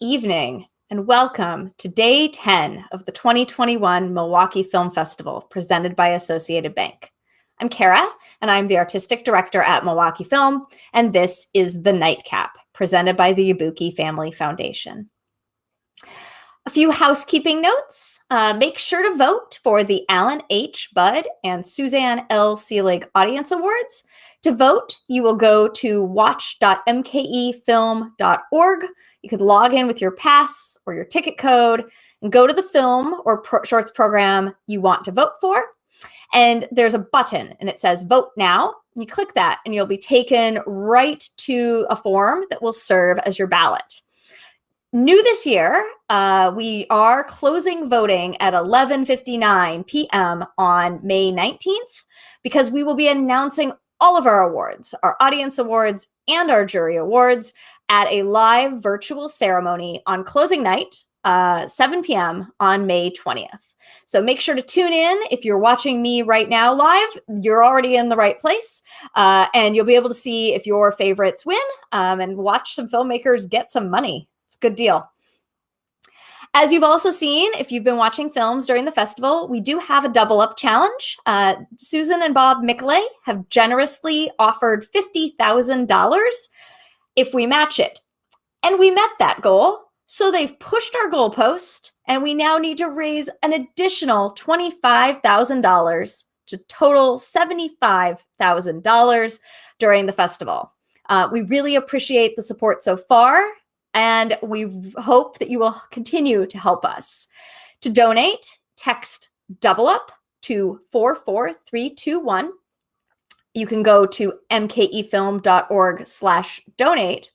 evening, and welcome to Day 10 of the 2021 Milwaukee Film Festival, presented by Associated Bank. I'm Kara, and I'm the Artistic Director at Milwaukee Film, and this is the Nightcap, presented by the Yabuki Family Foundation. A few housekeeping notes. Make sure to vote for the Alan H. Budd and Suzanne L. Seelig Audience Awards. To vote, you will go to watch.mkefilm.org. You could log in with your pass or your ticket code and go to the film or shorts program you want to vote for. And there's a button and it says vote now. You click that and you'll be taken right to a form that will serve as your ballot. New this year, we are closing voting at 11:59 p.m. on May 19th because we will be announcing all of our awards, our audience awards and our jury awards at a live virtual ceremony on closing night, 7 p.m. on May 20th. So make sure to tune in. If you're watching me right now live, you're already in the right place. And you'll be able to see if your favorites win and watch some filmmakers get some money. It's a good deal. As you've also seen, if you've been watching films during the festival, we do have a double up challenge. Susan and Bob Mickley have generously offered $50,000 if we match it. And we met that goal. So they've pushed our goalpost and we now need to raise an additional $25,000 to total $75,000 during the festival. We really appreciate the support so far. And we hope that you will continue to help us. To donate, text double up to 44321. You can go to mkefilm.org/donate.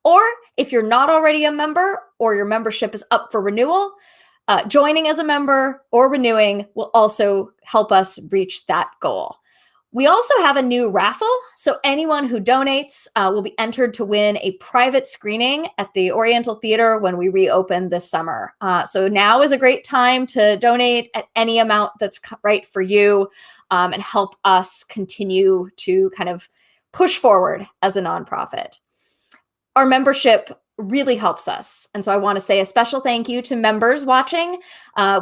Or if you're not already a member or your membership is up for renewal, joining as a member or renewing will also help us reach that goal. We also have a new raffle, so anyone who donates will be entered to win a private screening at the Oriental Theater when we reopen this summer. So now is a great time to donate at any amount that's right for you and help us continue to kind of push forward as a nonprofit. Our membership really helps us. And so I want to say a special thank you to members watching.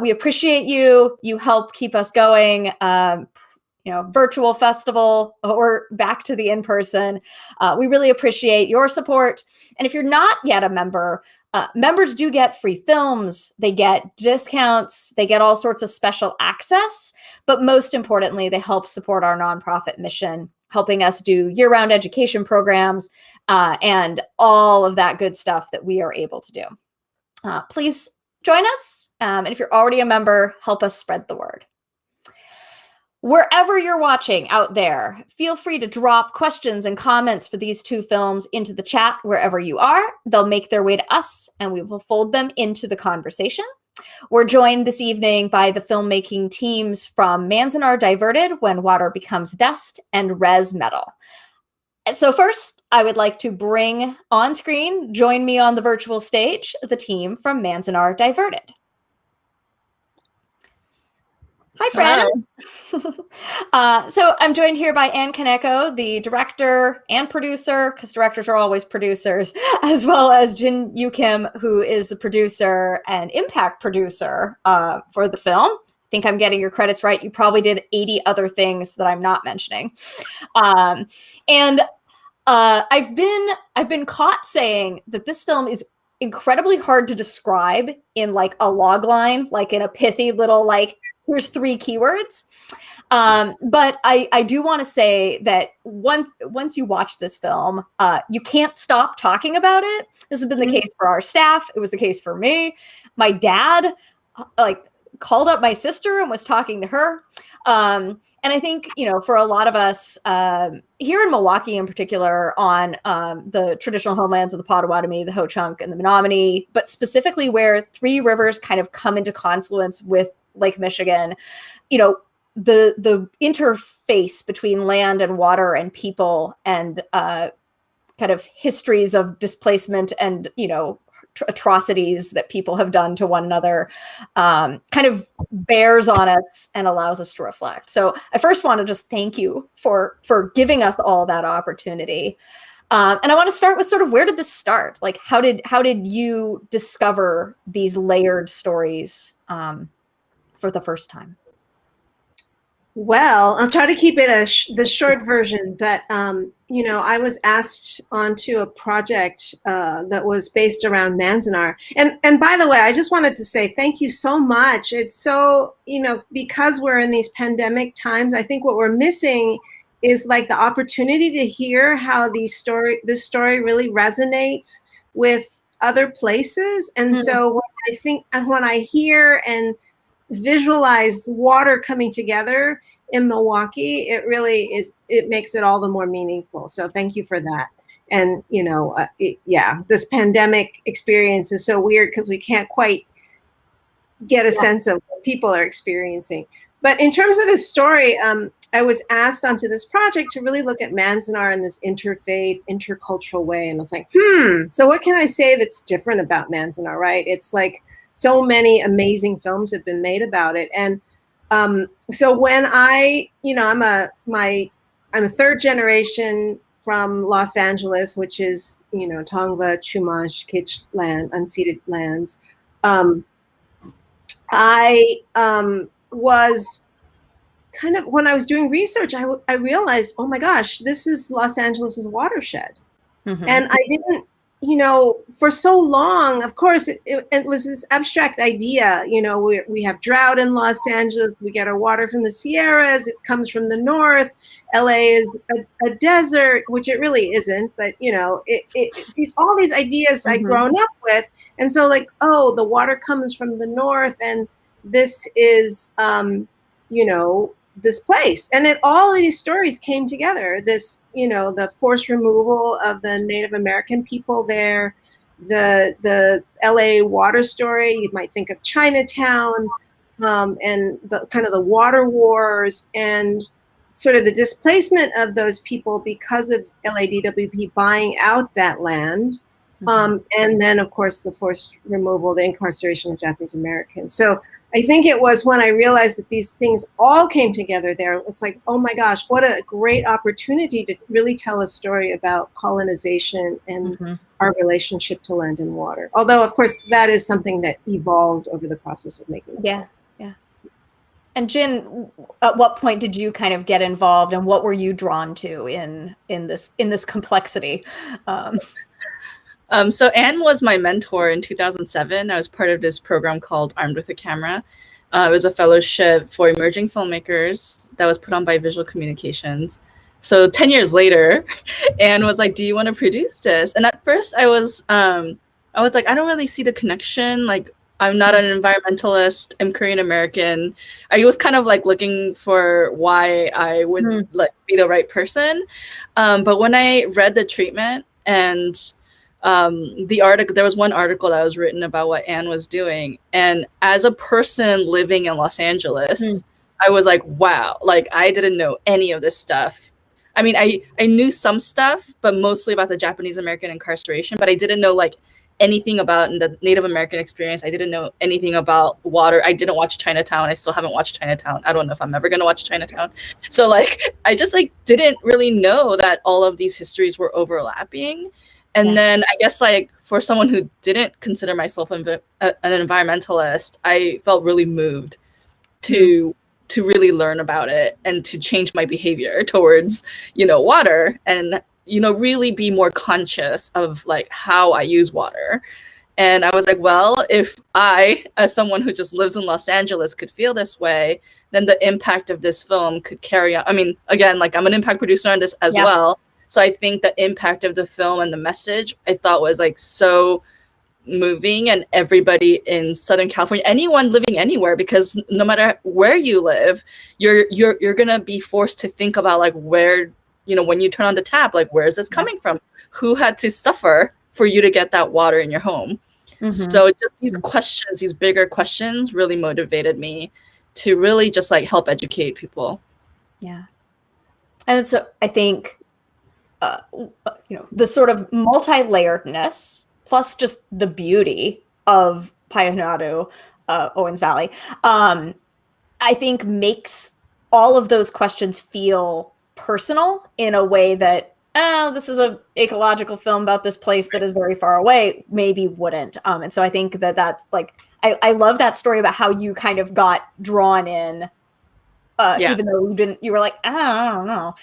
We appreciate you. You help keep us going. Virtual festival or back to the in-person. We really appreciate your support. And if you're not yet a member, members do get free films, they get discounts, they get all sorts of special access, but most importantly, they help support our nonprofit mission, helping us do year-round education programs and all of that good stuff that we are able to do. Please join us. And if you're already a member, help us spread the word. Wherever you're watching out there, feel free to drop questions and comments for these two films into the chat wherever you are. They'll make their way to us and we will fold them into the conversation. We're joined this evening by the filmmaking teams from Manzanar, Diverted, When Water Becomes Dust, and Res Metal. So first, I would like to bring on screen, join me on the virtual stage, the team from Manzanar, Diverted. Hi, friends. So I'm joined here by Ann Kaneko, the director and producer, because directors are always producers, as well as Jin Yu Kim, who is the producer and impact producer for the film. I think I'm getting your credits right. You probably did 80 other things that I'm not mentioning. I've been caught saying that this film is incredibly hard to describe in like a log line, like in a pithy little here's 3 keywords. But I do want to say that once you watch this film, you can't stop talking about it. This has been the case for our staff. It was the case for me. My dad called up my sister and was talking to her. And I think, for a lot of us here in Milwaukee in particular on the traditional homelands of the Potawatomi, the Ho-Chunk, and the Menominee, but specifically where 3 rivers kind of come into confluence with Lake Michigan, the interface between land and water and people and kind of histories of displacement and, atrocities that people have done to one another kind of bears on us and allows us to reflect. So I first want to just thank you for giving us all that opportunity. And I want to start with sort of, where did this start? Like, how did you discover these layered stories for the first time? Well, I'll try to keep it the short version, but I was asked onto a project that was based around Manzanar. And by the way, I just wanted to say thank you so much. It's so, because we're in these pandemic times, I think what we're missing is like the opportunity to hear how this story really resonates with other places. And so when I hear and visualize water coming together in Milwaukee, it makes it all the more meaningful. So thank you for that. And, this pandemic experience is so weird because we can't quite get a sense of what people are experiencing. But in terms of this story, I was asked onto this project to really look at Manzanar in this interfaith, intercultural way. And I was like, so what can I say that's different about Manzanar, right? It's like so many amazing films have been made about it. And so when I'm a third generation from Los Angeles, which is, Tongva, Chumash, Kitch land, unceded lands. I was kind of, when I was doing research, I realized, oh my gosh, this is Los Angeles's watershed. And I didn't, for so long, of course, it was this abstract idea, we have drought in Los Angeles, we get our water from the Sierras, it comes from the north, LA is a desert, which it really isn't, but, all these ideas I'd grown up with. And so like, oh, the water comes from the north, and this is, this place. And all of these stories came together. This, the forced removal of the Native American people there, the LA water story, you might think of Chinatown, and the kind of the water wars and sort of the displacement of those people because of LADWP buying out that land. And then, of course, the forced removal, the incarceration of Japanese Americans. So I think it was when I realized that these things all came together there. It's like, oh my gosh, what a great opportunity to really tell a story about colonization and our relationship to land and water. Although, of course, that is something that evolved over the process of making it. Yeah. And Jin, at what point did you kind of get involved, and what were you drawn to in this complexity? So Anne was my mentor in 2007. I was part of this program called Armed with a Camera. It was a fellowship for emerging filmmakers that was put on by Visual Communications. So 10 years later, Anne was like, do you want to produce this? And at first I was like, I don't really see the connection. Like, I'm not an environmentalist. I'm Korean American. I was kind of like looking for why I would like be the right person. But when I read the treatment and the article, there was one article that was written about what Anne was doing. And as a person living in Los Angeles, I was like, wow, like I didn't know any of this stuff. I mean, I knew some stuff, but mostly about the Japanese American incarceration, but I didn't know like anything about the Native American experience. I didn't know anything about water. I didn't watch Chinatown. I still haven't watched Chinatown. I don't know if I'm ever going to watch Chinatown. So like, I just like didn't really know that all of these histories were overlapping. And then I guess like for someone who didn't consider myself an environmentalist, I felt really moved to really learn about it and to change my behavior towards, water, and, really be more conscious of like how I use water. And I was like, well, if I, as someone who just lives in Los Angeles, could feel this way, then the impact of this film could carry on. I mean, again, like I'm an impact producer on this as well. So I think the impact of the film and the message I thought was like so moving, and everybody in Southern California, anyone living anywhere, because no matter where you live, you're gonna be forced to think about like where, when you turn on the tap, like where is this coming from? Who had to suffer for you to get that water in your home? So just these questions, these bigger questions really motivated me to really just like help educate people. Yeah. And so I think the sort of multi-layeredness plus just the beauty of Payahanaru, Owens Valley, I think makes all of those questions feel personal in a way that oh, this is a ecological film about this place that is very far away, maybe wouldn't. And so I think that that's like, I love that story about how you kind of got drawn in, even though you were like, oh, I don't know.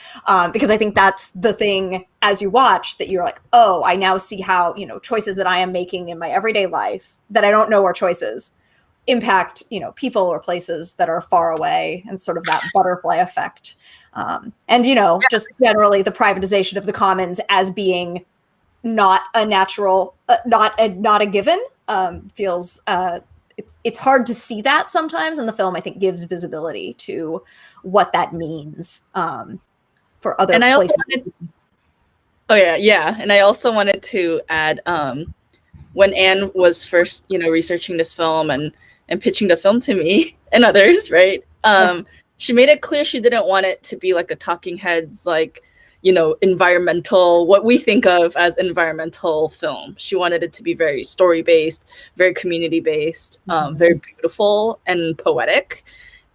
Because I think that's the thing as you watch that you're like, oh, I now see how, choices that I am making in my everyday life that I don't know are choices impact, people or places that are far away, and sort of that butterfly effect. And, just generally the privatization of the commons as being not a natural, not a given, feels, it's hard to see that sometimes, and the film, I think, gives visibility to what that means for other and places. And I also wanted to add, when Anne was first, researching this film and pitching the film to me and others, right? She made it clear she didn't want it to be like a talking heads, like, environmental, what we think of as environmental film. She wanted it to be very story-based, very community-based, very beautiful and poetic.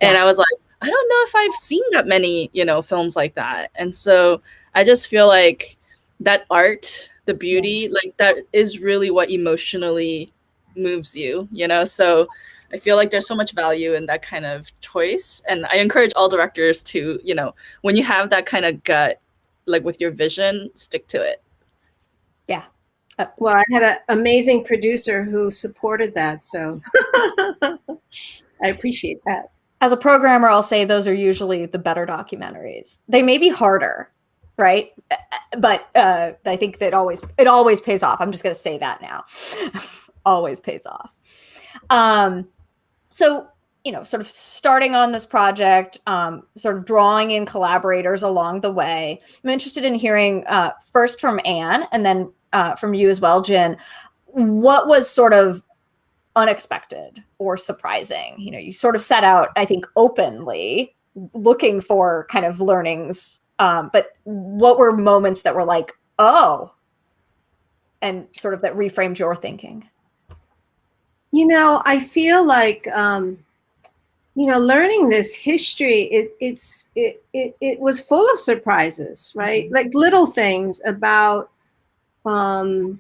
Yeah. And I was like, I don't know if I've seen that many, films like that. And so I just feel like that art, the beauty, like that is really what emotionally moves you, So I feel like there's so much value in that kind of choice. And I encourage all directors to, when you have that kind of gut, like with your vision, stick to it. Yeah. Well, I had an amazing producer who supported that. So I appreciate that. As a programmer, I'll say those are usually the better documentaries. They may be harder, right? But I think that it always pays off. I'm just going to say that now. Always pays off. So, sort of starting on this project, sort of drawing in collaborators along the way. I'm interested in hearing first from Anne, and then from you as well, Jin. What was sort of unexpected or surprising? You sort of set out, I think, openly looking for kind of learnings, but what were moments that were like, oh, and sort of that reframed your thinking? I feel like, learning this history, it was full of surprises, right? Mm-hmm. Like little things about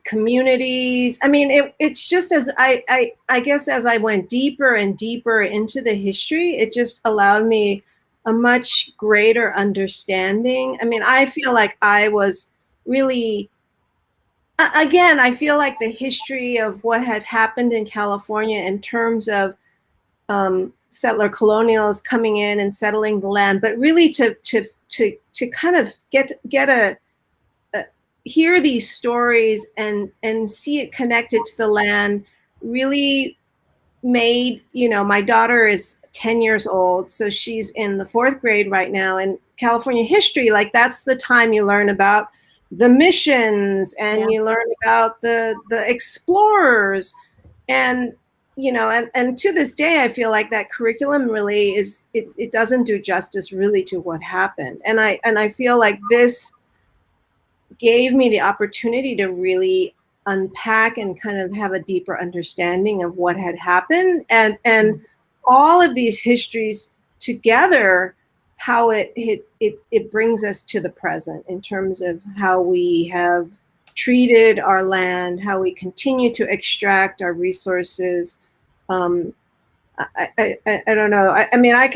communities. I mean, it's just as I guess as I went deeper and deeper into the history, it just allowed me a much greater understanding. I mean, I feel like I was really, again, I feel like the history of what had happened in California in terms of settler colonials coming in and settling the land, but really to kind of get a hear these stories and see it connected to the land really made, my daughter is 10 years old, so she's in the 4th grade right now. And California history, like that's the time you learn about the missions and you learn about the explorers. And, and to this day, I feel like that curriculum really it doesn't do justice really to what happened. And I feel like this gave me the opportunity to really unpack and kind of have a deeper understanding of what had happened, and all of these histories together, how it brings us to the present in terms of how we have treated our land, how we continue to extract our resources. I don't know. I mean, I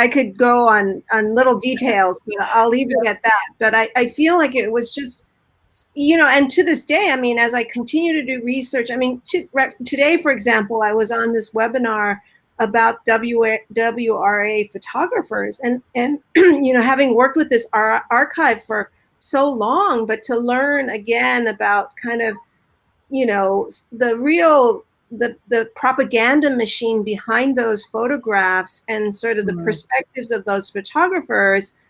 could go on little details, but I'll leave it at that. But I feel like it was just, and to this day, I mean, as I continue to do research, I mean, today, for example, I was on this webinar about WRA photographers, and having worked with this archive for so long, but to learn again about kind of, the real the propaganda machine behind those photographs and sort of the perspectives of those photographers.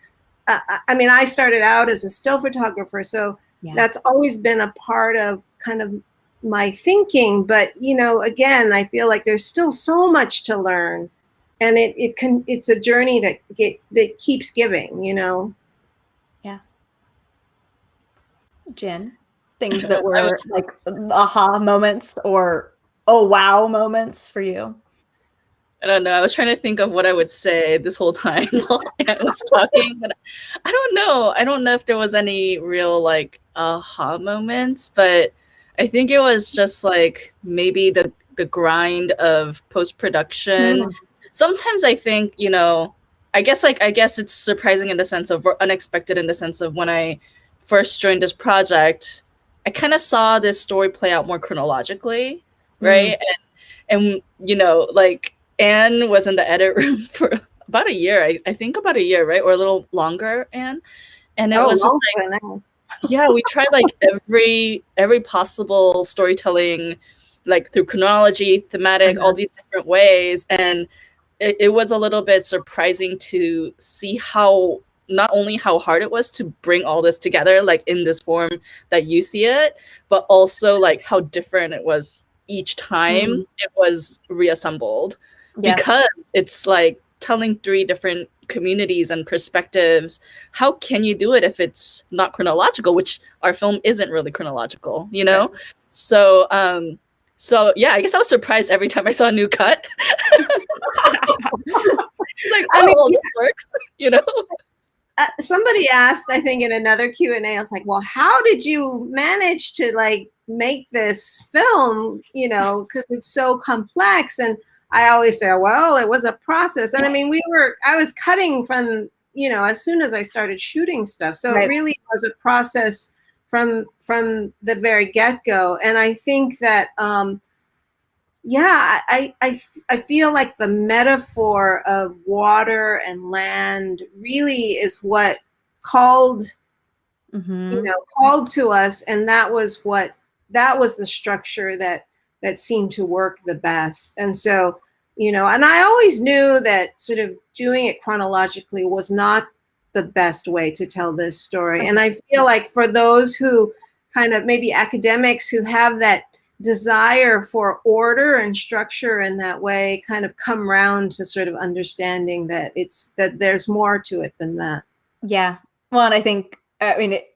I mean, I started out as a still photographer, so that's always been a part of kind of my thinking. But, again, I feel like there's still so much to learn, and it's a journey that keeps giving, Yeah. Jin, things that were like aha moments or oh wow moments for you? I don't know. I was trying to think of what I would say this whole time while Anne was talking, but I don't know. I don't know if there was any real like aha moments, but I think it was just like maybe the grind of post-production. Sometimes I think, I guess it's surprising in the sense of, or unexpected in the sense of, when I first joined this project, I kind of saw this story play out more chronologically, right? And like, Anne was in the edit room for about a year. I think about a year, right? Or a little longer, Anne. And it was just like, yeah, we tried like every possible storytelling, like through chronology, thematic, all these different ways. And it was a little bit surprising to see how, not only how hard it was to bring all this together, like in this form that you see it, but also like how different it was each time it was reassembled. Because it's like telling 3 different communities and perspectives. How can you do it if it's not chronological, which our film isn't really chronological, Right. So yeah, I guess I was surprised every time I saw a new cut. Like, this works, Somebody asked, I think in another Q&A, I was like, well, how did you manage to like make this film, because it's so complex? And I always say, well, it was a process. And I mean, I was cutting from, as soon as I started shooting stuff. So it really was a process from the very get-go. And I think that, I feel like the metaphor of water and land really is what called to us, and that was the structure that seemed to work the best. And so, and I always knew that sort of doing it chronologically was not the best way to tell this story. And I feel like for those who kind of, maybe academics who have that desire for order and structure in that way, kind of come round to sort of understanding that there's more to it than that. Yeah. Well, and I think,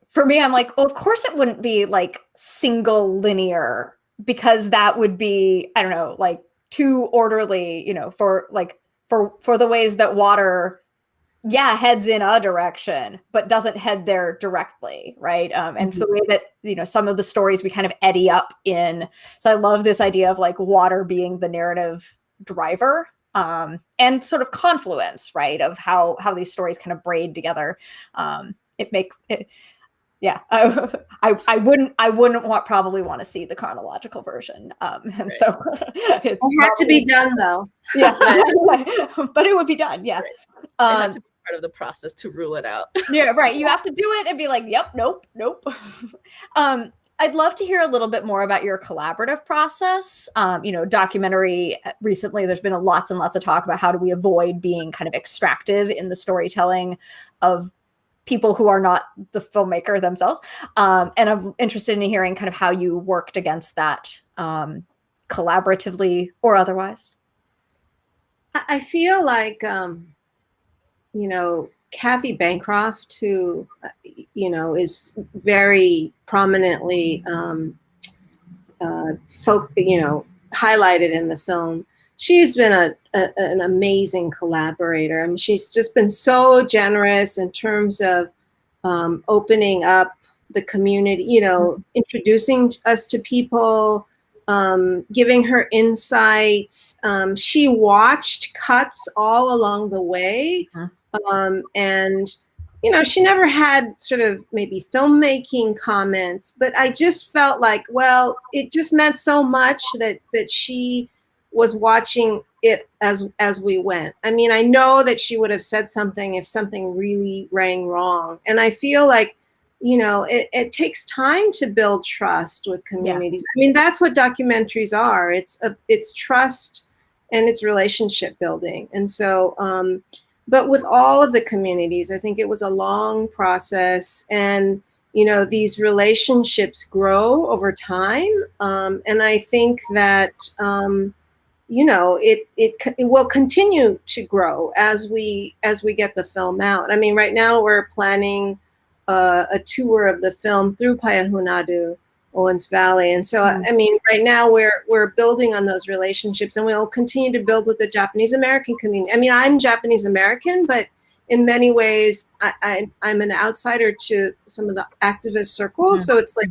for me, I'm like, well, of course it wouldn't be like single linear, because that would be, I don't know, like too orderly, for the ways that water, heads in a direction, but doesn't head there directly, right? And for the way that, some of the stories we kind of eddy up in. So I love this idea of like water being the narrative driver, and sort of confluence, right, of how these stories kind of braid together. It makes it, I wouldn't probably want to see the chronological version, and so it had to be done though. Yeah, but it would be done. Yeah. It had to be part of the process to rule it out. Yeah, right. You have to do it and be like, yep, nope. I'd love to hear a little bit more about your collaborative process. Documentary recently, there's been lots and lots of talk about how do we avoid being kind of extractive in the storytelling of people who are not the filmmaker themselves. And I'm interested in hearing kind of how you worked against that, collaboratively or otherwise. I feel like, Kathy Bancroft, who, is very prominently highlighted in the film. She's been an amazing collaborator. I mean, she's just been so generous in terms of opening up the community, introducing us to people, giving her insights. She watched cuts all along the way. And, she never had sort of maybe filmmaking comments, but I just felt like, well, it just meant so much that she was watching it as we went. I mean, I know that she would have said something if something really rang wrong. And I feel like, it takes time to build trust with communities. Yeah. I mean, that's what documentaries are. It's trust and it's relationship building. And so, but with all of the communities, I think it was a long process, and, these relationships grow over time. And I think that, it will continue to grow as we get the film out. I mean, right now we're planning a tour of the film through Payahunadu, Owens Valley. And so, I mean, right now we're building on those relationships, and we'll continue to build with the Japanese American community. I mean, I'm Japanese American, but in many ways, I'm an outsider to some of the activist circles. So it's like,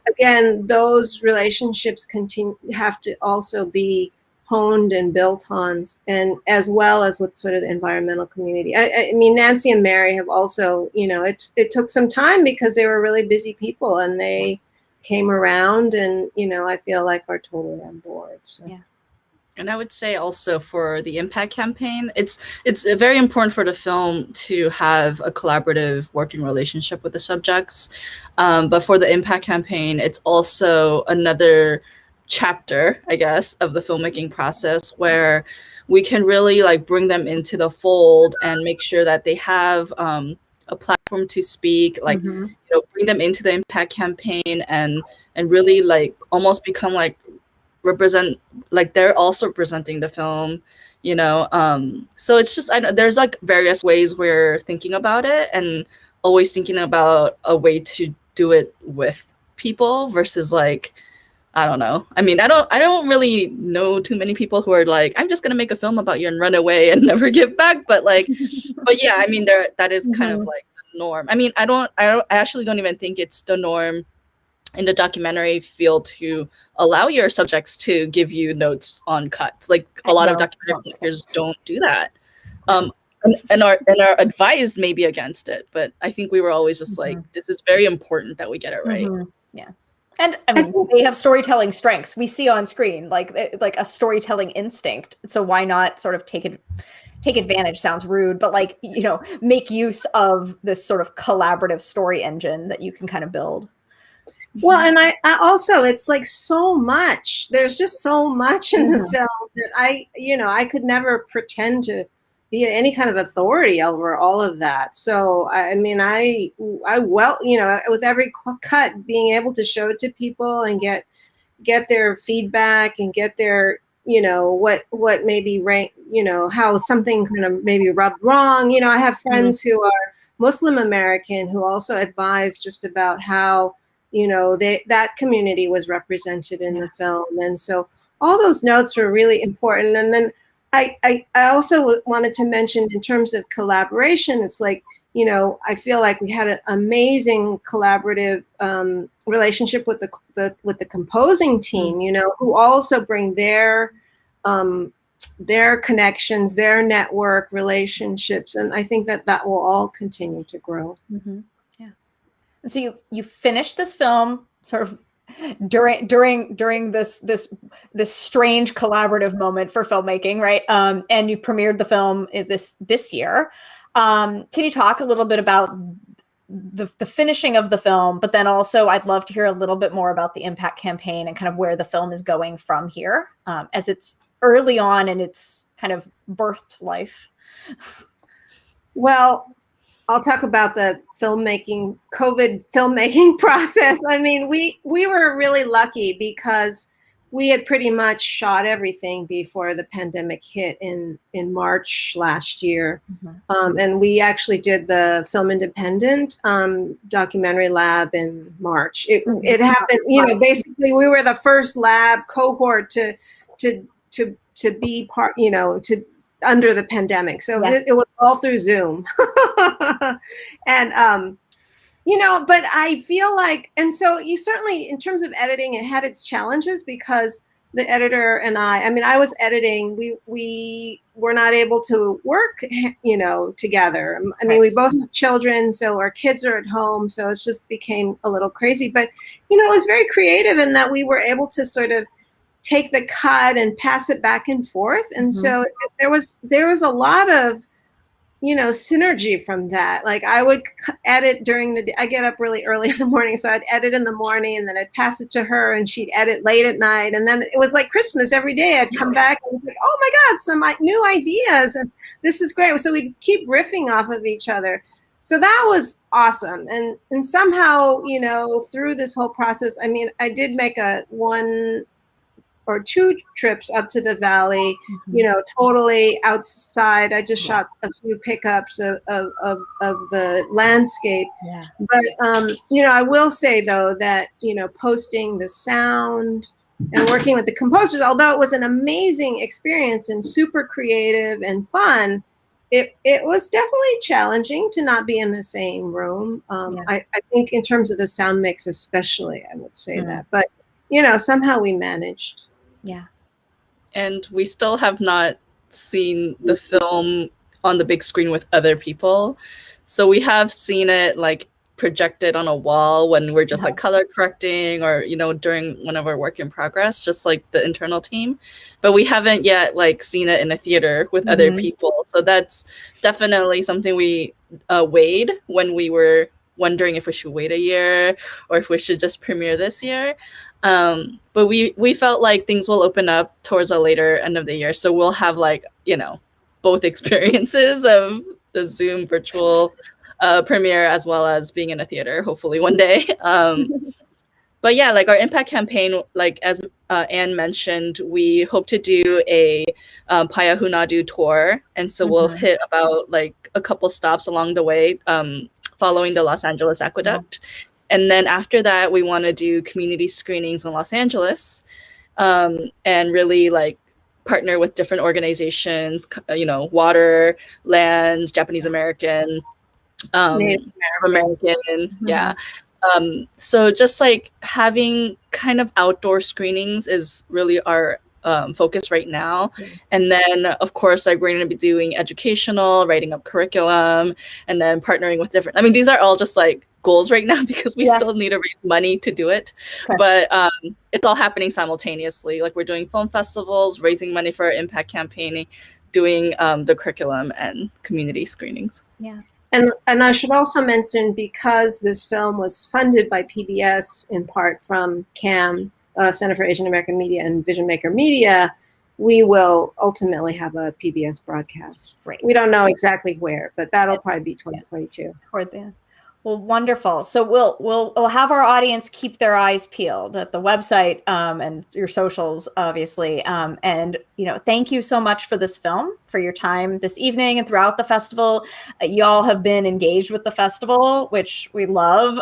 again, those relationships have to also be honed and built on, and as well as with sort of the environmental community. I mean, Nancy and Mary have also, you know, it took some time because they were really busy people, and they came around, and, you know, I feel like are totally on board. So. Yeah. And I would say also for the impact campaign, it's very important for the film to have a collaborative working relationship with the subjects. But for the impact campaign, it's also another chapter, I guess, of the filmmaking process where we can really like bring them into the fold and make sure that they have a platform to speak, like, you know, bring them into the impact campaign and really like almost become like represent, like they're also representing the film, you know. So it's just, there's like various ways we're thinking about it, and always thinking about a way to do it with people versus like, I don't know. I mean, I don't really know too many people who are like, I'm just gonna make a film about you and run away and never give back. But like, but yeah, I mean, that is kind of like the norm. I mean, I actually don't even think it's the norm in the documentary field to allow your subjects to give you notes on cuts. Like a lot of documentary filmmakers don't do that. And are advised maybe against it. But I think we were always just like, this is very important that we get it right. Yeah. And I mean, they have storytelling strengths. We see on screen like a storytelling instinct. So why not sort of take advantage? Sounds rude, but like, you know, make use of this sort of collaborative story engine that you can kind of build. Well, and I also, it's like so much. There's just so much in the film that I could never pretend to be any kind of authority over all of that. So, I mean, I well, you know, with every cut, being able to show it to people and get their feedback and get their, you know, what maybe rank, you know, how something kind of maybe rubbed wrong. You know, I have friends who are Muslim American who also advise just about how, you know, that community was represented in the film. And so all those notes were really important. And then I also wanted to mention in terms of collaboration, it's like, you know, I feel like we had an amazing collaborative relationship with the composing team, you know, who also bring their connections, their network relationships. And I think that will all continue to grow. Yeah. And so you finished this film sort of during this strange collaborative moment for filmmaking, right? And you've premiered the film this year. Can you talk a little bit about the finishing of the film, but then also I'd love to hear a little bit more about the impact campaign and kind of where the film is going from here, as it's early on in its kind of birthed life. Well, I'll talk about the COVID filmmaking process. I mean, we were really lucky because we had pretty much shot everything before the pandemic hit in March last year. And we actually did the Film Independent documentary lab in March. It happened, you know, basically we were the first lab cohort to be part, you know, to under the pandemic. So it was all through Zoom. And, you know, but I feel like, and so you certainly, in terms of editing, it had its challenges because the editor and I mean, I was editing, we were not able to work, you know, together. I mean, we both have children, so our kids are at home. So it just became a little crazy, but, you know, it was very creative in that we were able to sort of take the cut and pass it back and forth. And so there was a lot of, you know, synergy from that. Like I would edit during the day. I get up really early in the morning, so I'd edit in the morning and then I'd pass it to her and she'd edit late at night. And then it was like Christmas every day. I'd come back and be like, oh my God, some new ideas. And this is great. So we'd keep riffing off of each other. So that was awesome. And somehow, you know, through this whole process, I mean, I did make one or 2 trips up to the valley, you know, totally outside. I just shot a few pickups of the landscape. Yeah. But, you know, I will say, though, that, you know, posting the sound and working with the composers, although it was an amazing experience and super creative and fun, it was definitely challenging to not be in the same room. I think in terms of the sound mix especially, I would say that. But, you know, somehow we managed. Yeah. And we still have not seen the film on the big screen with other people. So we have seen it like projected on a wall when we're just like color correcting, or, you know, during one of our work in progress, just like the internal team. But we haven't yet like seen it in a theater with other people. So that's definitely something we weighed when we were wondering if we should wait a year or if we should just premiere this year. But we felt like things will open up towards the later end of the year. So we'll have like, you know, both experiences of the Zoom virtual premiere as well as being in a theater, hopefully one day. But yeah, like our impact campaign, like as Anne mentioned, we hope to do a Payahunadu tour. And so we'll hit about like a couple stops along the way, following the Los Angeles Aqueduct. And then after that, we want to do community screenings in Los Angeles, and really like partner with different organizations, you know, water, land, Japanese American, American. Yeah. So just like having kind of outdoor screenings is really our focus right now. And then of course, like we're going to be doing educational, writing up curriculum, and then partnering with different, I mean, these are all just like goals right now because we still need to raise money to do it. But it's all happening simultaneously. Like we're doing film festivals, raising money for our impact campaigning, doing the curriculum and community screenings. Yeah. And I should also mention, because this film was funded by PBS in part from CAM, Center for Asian American Media, and Vision Maker Media, we will ultimately have a PBS broadcast. Right. We don't know exactly where, but that'll probably be 2022. Or then. Well, wonderful. So we'll have our audience keep their eyes peeled at the website and your socials, obviously. And you know, thank you so much for this film, for your time this evening and throughout the festival. Y'all have been engaged with the festival, which we love,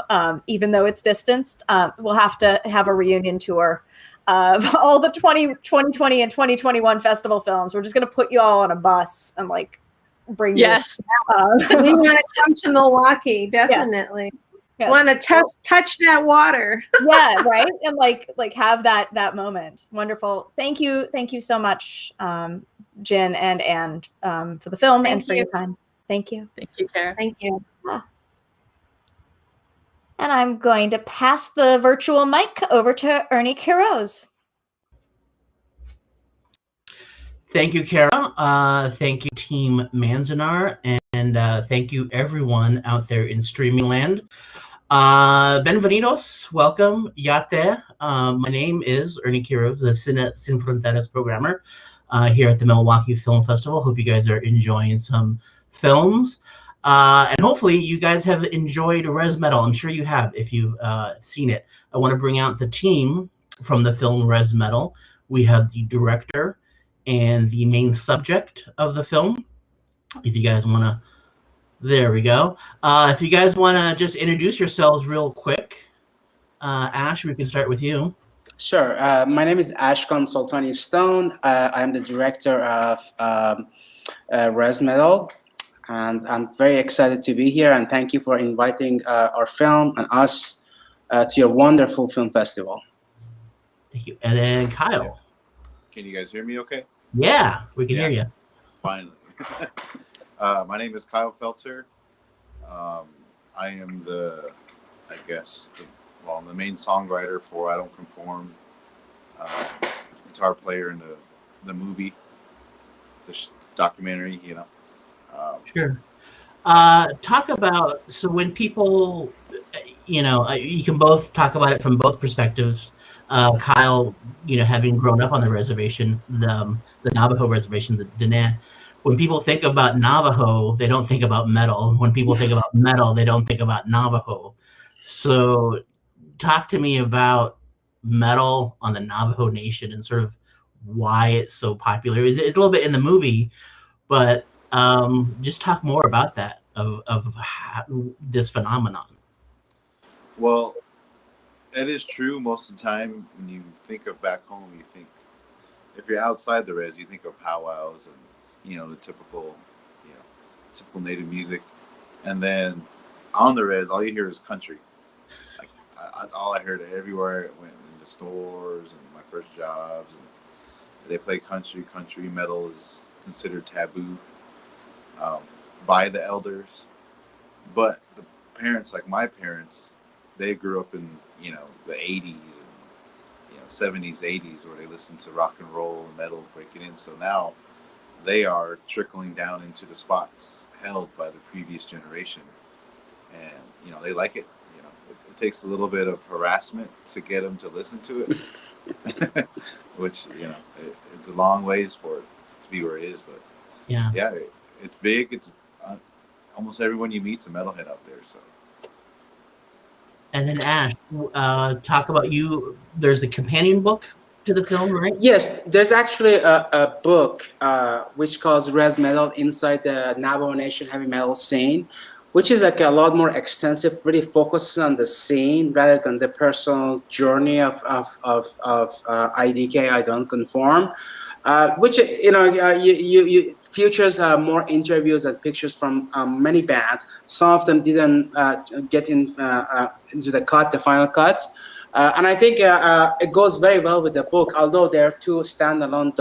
even though it's distanced. We'll have to have a reunion tour of all the 2020 and 2021 festival films. We're just going to put you all on a bus and like bring we want to come to Milwaukee, definitely. Want to touch that water. Yeah, right. And like have that moment. Wonderful. Thank you so much, Jin and Anne, for the film and for your time. Thank you. Thank you, Kara. Thank you. And I'm going to pass the virtual mic over to Ernie Quiroz. Thank you, Kara. Thank you, Team Manzanar, and thank you, everyone out there in streaming land. Benvenidos, welcome, Yate. My name is Ernie Quiroz, the Sin Fronteras programmer here at the Milwaukee Film Festival. Hope you guys are enjoying some films. And hopefully you guys have enjoyed Res Metal. I'm sure you have if you've seen it. I want to bring out the team from the film Res Metal. We have the director and the main subject of the film. If you guys want to, there we go. If you guys want to just introduce yourselves real quick. Ash, we can start with you. Sure. My name is Ashkan Sultani Stone. I'm the director of Res Metal, and I'm very excited to be here, and thank you for inviting our film and us to your wonderful film festival. Thank you. And then Kyle. Can you guys hear me okay? Yeah, we can hear you. Finally. My name is Kyle Feltzer. I am the main songwriter for I Don't Conform, guitar player in the movie, the documentary, you know. Sure. Talk about, so when people, you know, you can both talk about it from both perspectives. Kyle, you know, having grown up on the reservation, the Navajo reservation, the Diné. When people think about Navajo, they don't think about metal. When people think about metal, they don't think about Navajo. So talk to me about metal on the Navajo Nation and sort of why it's so popular. It's a little bit in the movie, but just talk more about that of this phenomenon. Well, it is true most of the time when you think of back home, you think, if you're outside the res, you think of powwows and, the typical, typical native music. And then on the res, all you hear is country. Like, that's all I heard everywhere. I went in the stores and my first jobs, and they play country. Country metal is considered taboo by the elders. But the parents, like my parents, they grew up in, the 80s and, 70s, 80s, where they listened to rock and roll and metal breaking in. So now they are trickling down into the spots held by the previous generation. And, they like it. It takes a little bit of harassment to get them to listen to it, which, it's a long ways for it to be where it is. But yeah, it's big. It's almost everyone you meet's a metalhead out there. So. And then Ash, talk about you. There's a companion book to the film, right? Yes, there's actually a book which calls Res Metal Inside the Navajo Nation Heavy Metal Scene, which is like a lot more extensive, really focuses on the scene rather than the personal journey of IDK, I Don't Conform, which, you features more interviews and pictures from many bands. Some of them didn't get into the final cut. And I think it goes very well with the book, although they're two standalone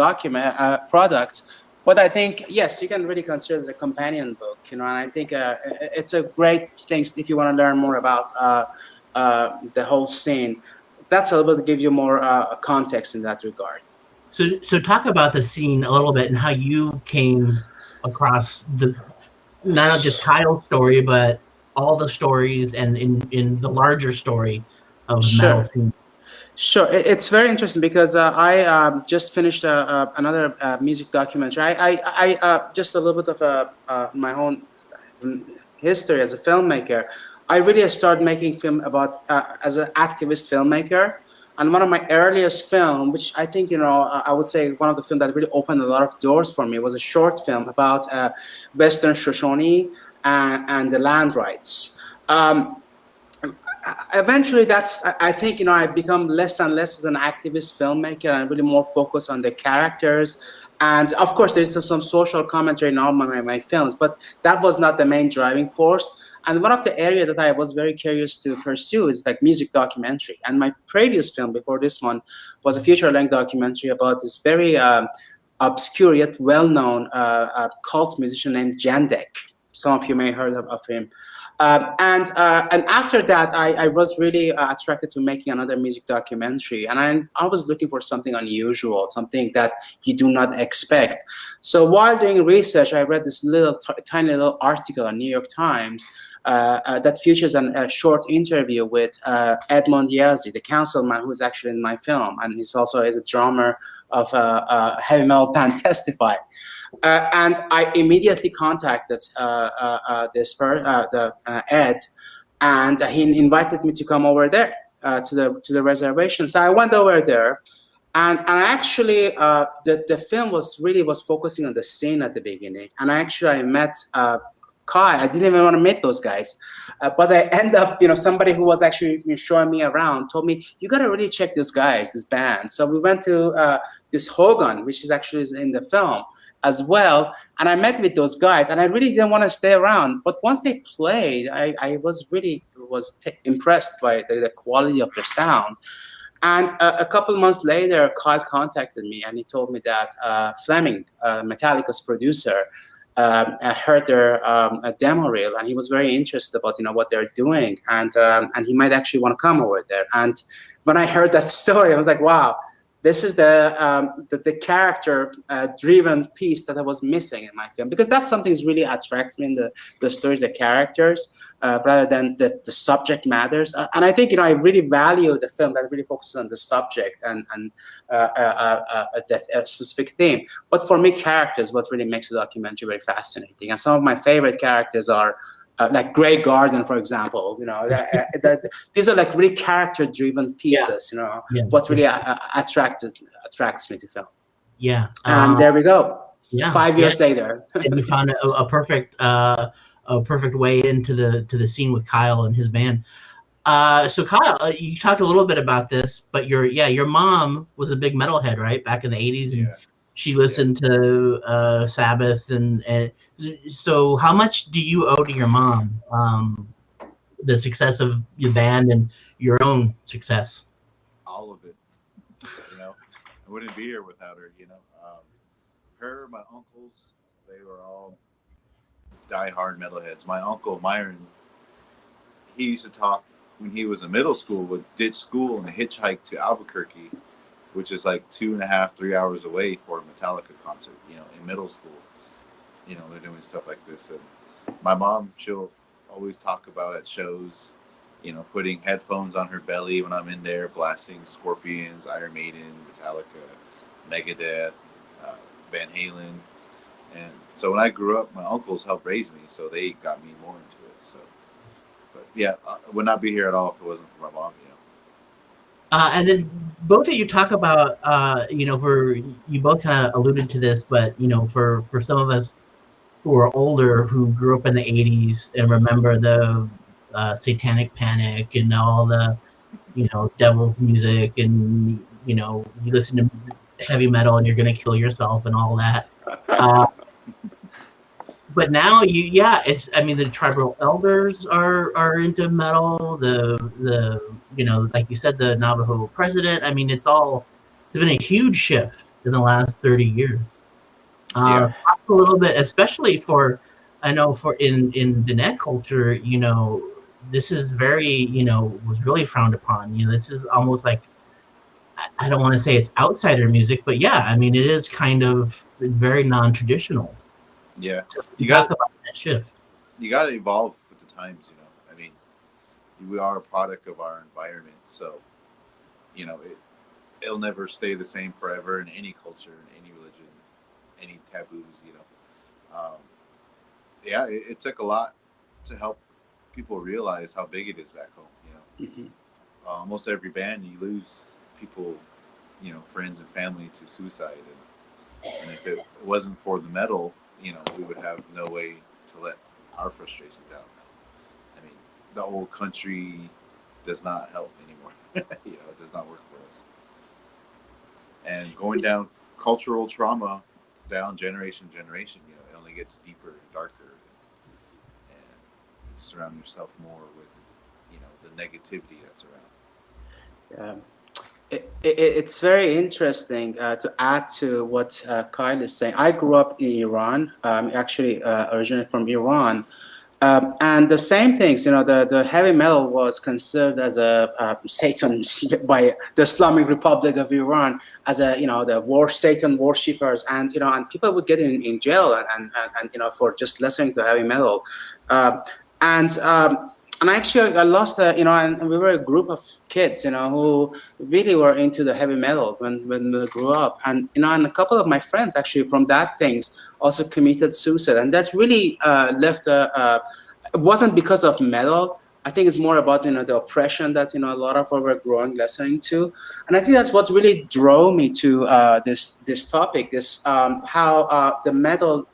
products. But I think, yes, you can really consider it as a companion book, and I think it's a great thing if you want to learn more about the whole scene. That's a little bit to give you more context in that regard. So talk about the scene a little bit and how you came across not just Kyle's story, but all the stories and in the larger story of metal scene. Sure, it's very interesting because I just finished another music documentary. I just a little bit of my own history as a filmmaker. I really started making film about as an activist filmmaker. And one of my earliest film, which I think, I would say one of the films that really opened a lot of doors for me, was a short film about Western Shoshone and the land rights. Eventually, I think, I become less and less as an activist filmmaker and really more focused on the characters. And of course, there's some social commentary in all my films, but that was not the main driving force. And one of the areas that I was very curious to pursue is like music documentary. And my previous film before this one was a feature-length documentary about this very obscure yet well-known cult musician named Jandek. Some of you may have heard of him. And after that, I was really attracted to making another music documentary. And I was looking for something unusual, something that you do not expect. So while doing research, I read this tiny little article in New York Times that features a short interview with Edmond Yazzie, the councilman who is actually in my film. And he's also is a drummer of heavy metal band Testify. And I immediately contacted Ed, and he invited me to come over there to the reservation. So I went over there, and actually the film was focusing on the scene at the beginning. And I met Kai. I didn't even want to meet those guys, but I end up, somebody who was actually showing me around told me, you got to really check these guys, this band. So we went to this Hogan, which is actually in the film as well, and I met with those guys, and I really didn't want to stay around. But once they played, I was really impressed by the quality of their sound. And a couple months later, Kyle contacted me, and he told me that Fleming, Metallica's producer, heard their demo reel, and he was very interested about what they're doing, and he might actually want to come over there. And when I heard that story, I was like, wow. This is the character driven piece that I was missing in my film, because that's something that really attracts me in the stories, the characters, rather than the subject matters. And I think I really value the film that really focuses on the subject and a specific theme. But for me, characters what really makes the documentary very fascinating. And some of my favorite characters are like Grey Garden, for example. These are like really character-driven pieces. What really attracts me to film. Yeah. And there we go. Yeah. 5 years later. And you found a perfect way into the scene with Kyle and his band. So Kyle, you talked a little bit about this, but your mom was a big metalhead, right? Back in the 80s, and she listened to Sabbath, and so how much do you owe to your mom, the success of your band and your own success? All of it. I wouldn't be here without her. Her, my uncles, they were all die-hard metalheads. My uncle Myron, he used to talk when he was in middle school, would ditch school and hitchhike to Albuquerque, which is like 2.5, 3 hours away for a Metallica concert, in middle school. They're doing stuff like this. And my mom, she'll always talk about at shows, putting headphones on her belly when I'm in there, blasting Scorpions, Iron Maiden, Metallica, Megadeth, Van Halen. And so when I grew up, my uncles helped raise me, so they got me more into it. So, but yeah, I would not be here at all if it wasn't for my mom. And then both of you talk about, you both kind of alluded to this, but for some of us who are older, who grew up in the 80s and remember the Satanic Panic and all the, devil's music, and you listen to heavy metal and you're gonna kill yourself and all that. But now the tribal elders are into metal. The like you said, the Navajo president. It's been a huge shift in the last 30 years. Talk a little bit, especially I know in the net culture, this is very, was really frowned upon. This is almost like, I don't want to say it's outsider music, but it is kind of very non-traditional. Yeah, you got about that shift. You got to evolve with the times. We are a product of our environment, so it'll never stay the same forever in any culture, in any religion, any taboos. It took a lot to help people realize how big it is back home. Almost every band, you lose people, friends and family to suicide, and if it wasn't for the metal, we would have no way to let our frustrations out. The old country does not help anymore. It does not work for us. And going down cultural trauma, down generation, it only gets deeper and darker. And you surround yourself more with, the negativity that's around. It's very interesting to add to what Kyle is saying. I grew up in Iran, actually originally from Iran. And the same things, the heavy metal was considered as a Satan by the Islamic Republic of Iran, as the Satan worshippers, and people would get in jail and for just listening to heavy metal, and actually I lost and we were a group of kids who really were into the heavy metal when we grew up, and and a couple of my friends actually from that things also committed suicide, and that really left it wasn't because of metal. I think it's more about the oppression that a lot of us were growing listening to, and I think that's what really drove me to this topic, this how the metal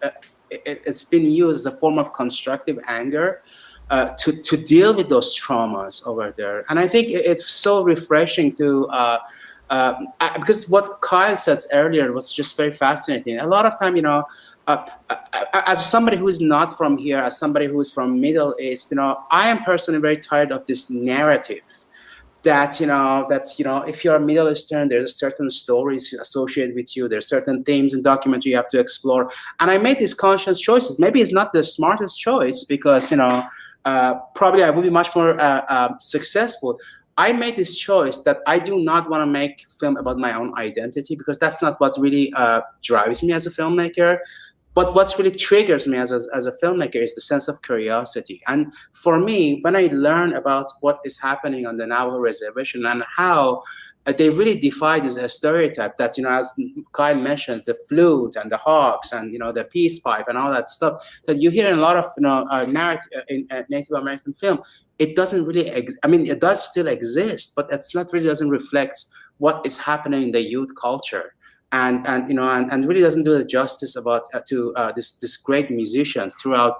it's been used as a form of constructive anger to deal with those traumas over there. And I think it's so refreshing to because what Kyle said earlier was just very fascinating. A lot of time, as somebody who is not from here, as somebody who is from Middle East, I am personally very tired of this narrative that if you're a Middle Eastern, there's certain stories associated with you, there's certain themes and documentary you have to explore. And I made these conscious choices. Maybe it's not the smartest choice because probably I would be much more successful. I made this choice that I do not want to make film about my own identity, because that's not what really drives me as a filmmaker. But what really triggers me as a filmmaker is the sense of curiosity. And for me, when I learn about what is happening on the Navajo reservation and how they really defy this stereotype that, as Kyle mentions, the flute and the hawks and, the peace pipe and all that stuff that you hear in a lot of, narrative in Native American film, it doesn't really, it does still exist, but it's not really doesn't reflect what is happening in the youth culture. and you know, and really doesn't do the justice about to this great musicians throughout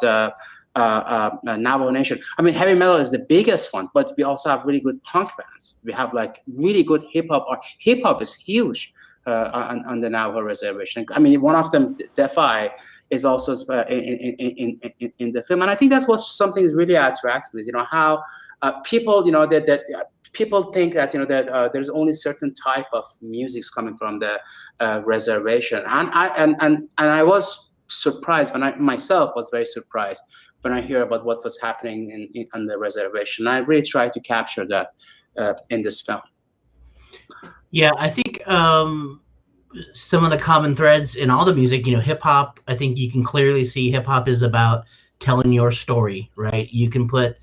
Navajo Nation. I mean, heavy metal is the biggest one, but we also have really good punk bands. We have like really good hip hop. Or hip hop is huge on the Navajo reservation. I mean, one of them, Defy, is also in the film, and I think that was something that really attracts me. You know, how people, you know, that people think that, you know, that there's only certain type of music coming from the reservation, and I was surprised when I myself was very surprised when I hear about what was happening on the reservation. I really tried to capture that in this film. Yeah, I think some of the common threads in all the music, you know, hip hop, I think you can clearly see hip hop is about telling your story, right? You can put,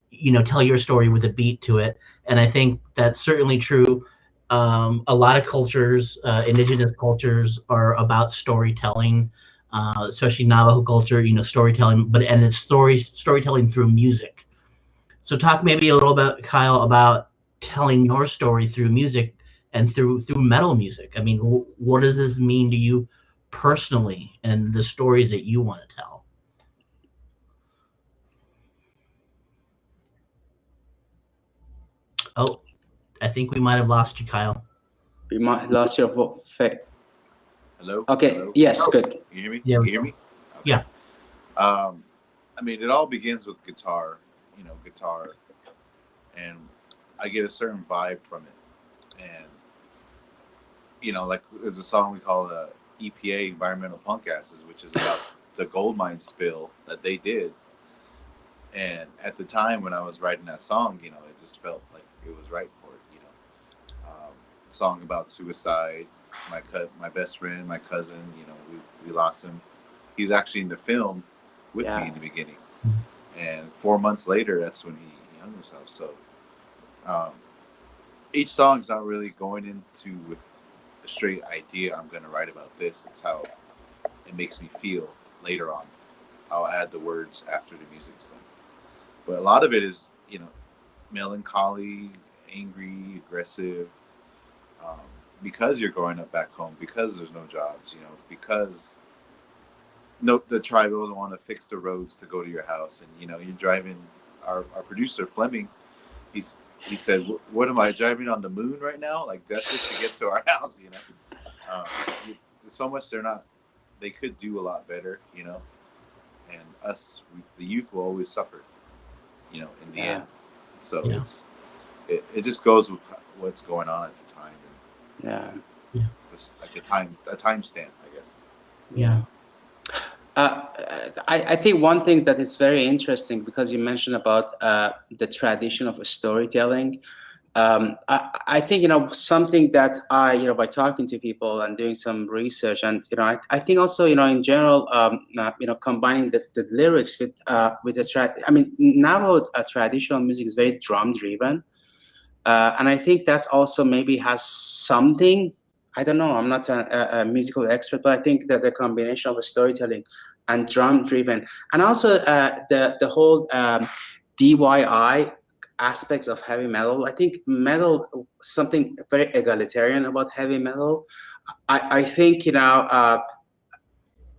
you know, tell your story with a beat to it. And I think that's certainly true. A lot of cultures, indigenous cultures, are about storytelling, especially Navajo culture, you know, storytelling, and it's storytelling through music. So talk maybe a little bit, Kyle, about telling your story through music and through metal music. I mean, what does this mean to you personally and the stories that you want to tell? Oh, I think we might have lost you, Kyle. We might have lost your vote. Hello? Okay. Hello? Yes, good. Can you hear me? Yeah, Can you hear me? Okay. Yeah. I mean, it all begins with guitar, you know, guitar. And I get a certain vibe from it. And, you know, like there's a song we call EPA, Environmental Punk Asses, which is about the gold mine spill that they did. And at the time when I was writing that song, you know, it just felt like it was right for it, you know. Song about suicide. My best friend, my cousin, you know, we lost him. He was actually in the film with me in the beginning. And 4 months later, that's when he hung himself. So each song's not really going into with a straight idea, I'm going to write about this. It's how it makes me feel later on. I'll add the words after the music's done. But a lot of it is, you know, melancholy, angry, aggressive, because you're growing up back home, because there's no jobs, you know, because the tribe doesn't want to fix the roads to go to your house. And, you know, you're driving, our producer, Fleming, he said, what am I, driving on the moon right now? Like, that's just to get to our house, you know. There's so much they could do a lot better, you know. And us, the youth, will always suffer, you know, in the end. So it just goes with what's going on at the time. And just like a timestamp, I guess. Yeah. I think one thing that is very interesting, because you mentioned about the tradition of storytelling. I think, you know, something that you know, by talking to people and doing some research, and, you know, I think also, you know, in general, you know, combining the lyrics with the I mean, Navajo traditional music is very drum driven, and I think that also maybe has something. I don't know. I'm not a musical expert, but I think that the combination of storytelling and drum driven, and also the whole DIY aspects of heavy metal. I think metal, something very egalitarian about heavy metal. I think, you know,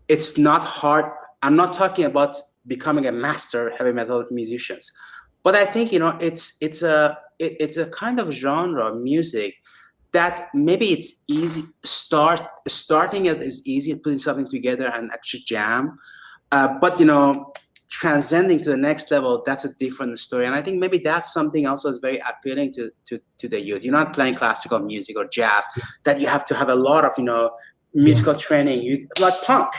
it's not hard. I'm not talking about becoming a master heavy metal musicians, but I think, you know, it's a kind of genre of music that maybe it's easy starting it is easy, putting something together and actually jam, but, you know, transcending to the next level, that's a different story. And I think maybe that's something also is very appealing to the youth. You're not playing classical music or jazz that you have to have a lot of, you know, musical training. You like punk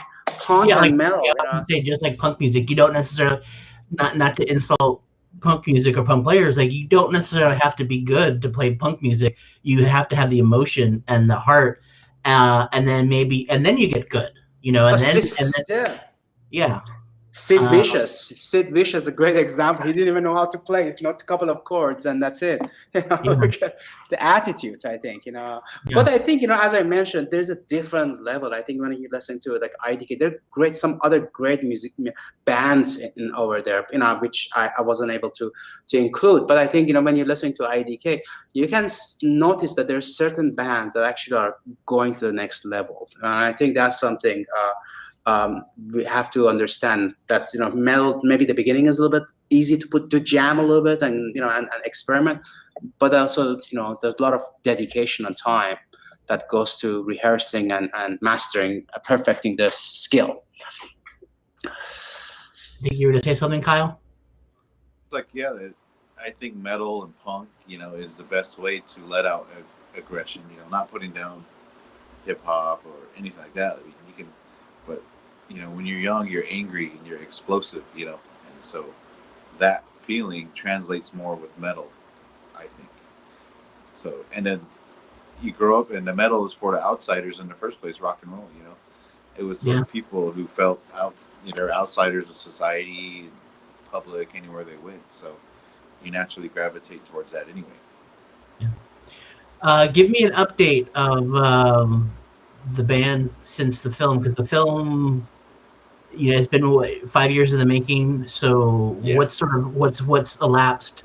and like, metal. Yeah, I would say just like punk music, you don't necessarily, not to insult punk music or punk players, like, you don't necessarily have to be good to play punk music. You have to have the emotion and the heart, and then you get good, you know, and then Sid Vicious is a great example. He didn't even know how to play. It's not a couple of chords and that's it. The attitude, I think, But I think, as I mentioned, there's a different level. I think when you listen to like IDK, there are some other great music bands over there, which I wasn't able to include. But I think, when you're listening to IDK, you can notice that there are certain bands that actually are going to the next level. And I think that's something we have to understand that metal, maybe the beginning is a little bit easy to jam a little bit and and experiment, but also there's a lot of dedication and time that goes to rehearsing and mastering, perfecting this skill. I think you were to say something, Kyle? It's like, I think metal and punk, is the best way to let out aggression. Not putting down hip hop or anything like that. You can, but when you're young, you're angry and you're explosive. And so that feeling translates more with metal, I think. So, and then you grow up, and the metal is for the outsiders in the first place. Rock and roll, it was for people who felt they're outsiders of society, public, anywhere they went. So you naturally gravitate towards that anyway. Yeah. Give me an update of the band since the film, because the film, it's been 5 years in the making. So what's elapsed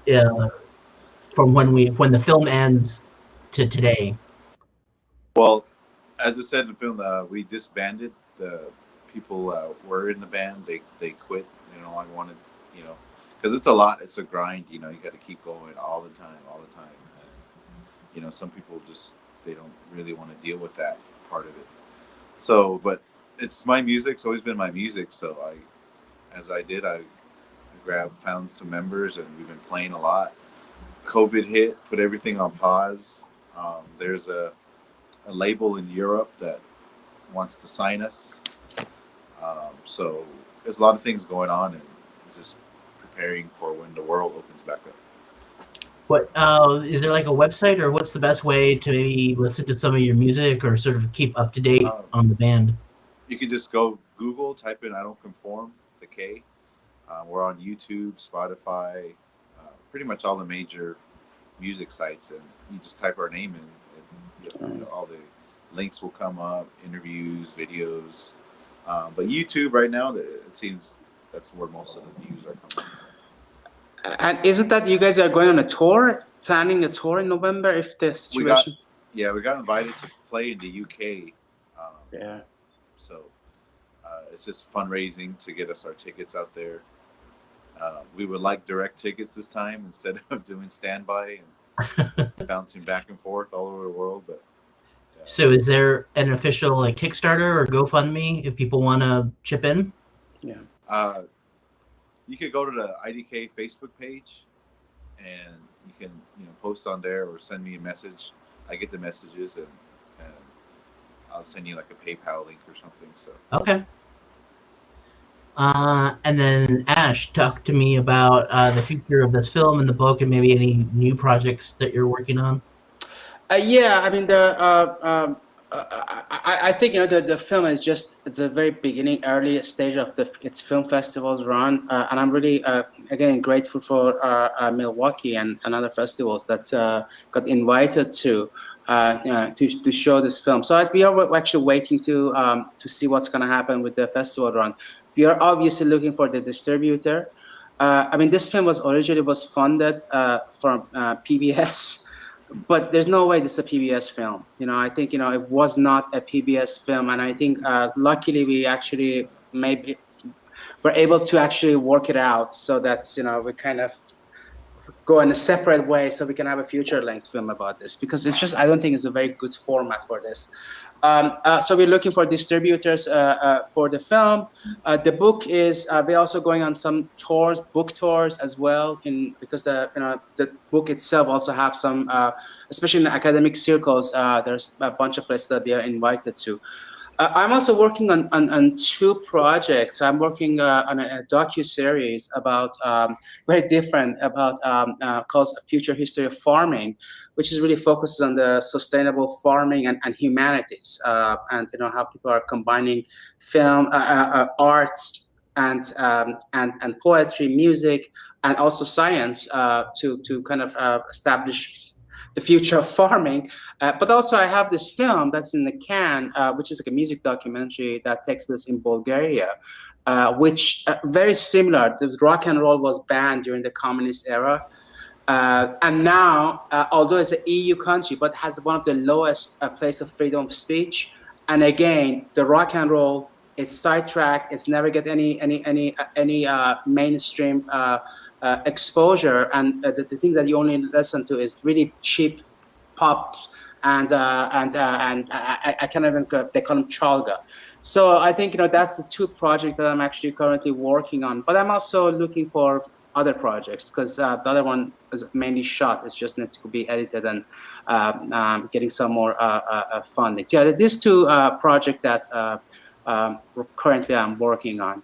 from when the film ends to today? Well, as I said in the film, we disbanded. The people were in the band. They quit. They no longer wanted, because it's a lot. It's a grind. You got to keep going all the time. And, some people they don't really want to deal with that part of it. So, but it's my music. It's always been my music. So I found some members, and we've been playing a lot. COVID hit, put everything on pause. There's a label in Europe that wants to sign us. So there's a lot of things going on, and just preparing for when the world opens back up. What is there like a website, or what's the best way to maybe listen to some of your music or sort of keep up to date on the band? You can just go Google, type in "I Don't Conform," the K. We're on YouTube, Spotify, pretty much all the major music sites, and you just type our name in, and all the links will come up, interviews, videos. But YouTube right now, it seems that's where most of the views are coming. And isn't that you guys are going on a tour, planning a tour in November? If the situation, we got invited to play in the UK. So it's just fundraising to get us our tickets out there. We would like direct tickets this time instead of doing standby and bouncing back and forth all over the world. But so, is there an official Kickstarter or GoFundMe if people want to chip in? Yeah. You could go to the IDK Facebook page, and you can post on there or send me a message. I get the messages, and I'll send you a PayPal link or something. So okay. And then Ash, talk to me about the future of this film and the book, and maybe any new projects that you're working on. I mean I think the film is it's a very beginning, early stage of its film festivals run, and I'm really again grateful for Milwaukee and other festivals that got invited to show this film. So we are actually waiting to see what's going to happen with the festival run. We are obviously looking for the distributor. I mean, this film was originally funded from PBS. But there's no way this is a PBS film. I think, it was not a PBS film. And I think, luckily, we actually we're able to actually work it out so that, we kind of go in a separate way so we can have a feature-length film about this. Because I don't think it's a very good format for this. So we're looking for distributors for the film. The book is we're also going on some tours, book tours as well, because the book itself also have some, especially in the academic circles. There's a bunch of places that we are invited to. I'm also working on two projects. I'm working on a docu-series about very different about called Future History of Farming, which is really focuses on the sustainable farming and humanities, and how people are combining film, arts, and poetry, music, and also science to kind of establish the future of farming. But also I have this film that's in the can, which is like a music documentary that takes place in Bulgaria, which very similar. The rock and roll was banned during the communist era. And now, although it's an EU country, but has one of the lowest place of freedom of speech. And again, the rock and roll, it's sidetracked. It's never get any mainstream exposure. And the things that you only listen to is really cheap pop, and I can't even, they call them chalga. So I think that's the two projects that I'm actually currently working on. But I'm also looking for other projects, because the other one is mainly shot. It just needs to be edited and getting some more funding. Yeah, these two projects that currently I'm working on.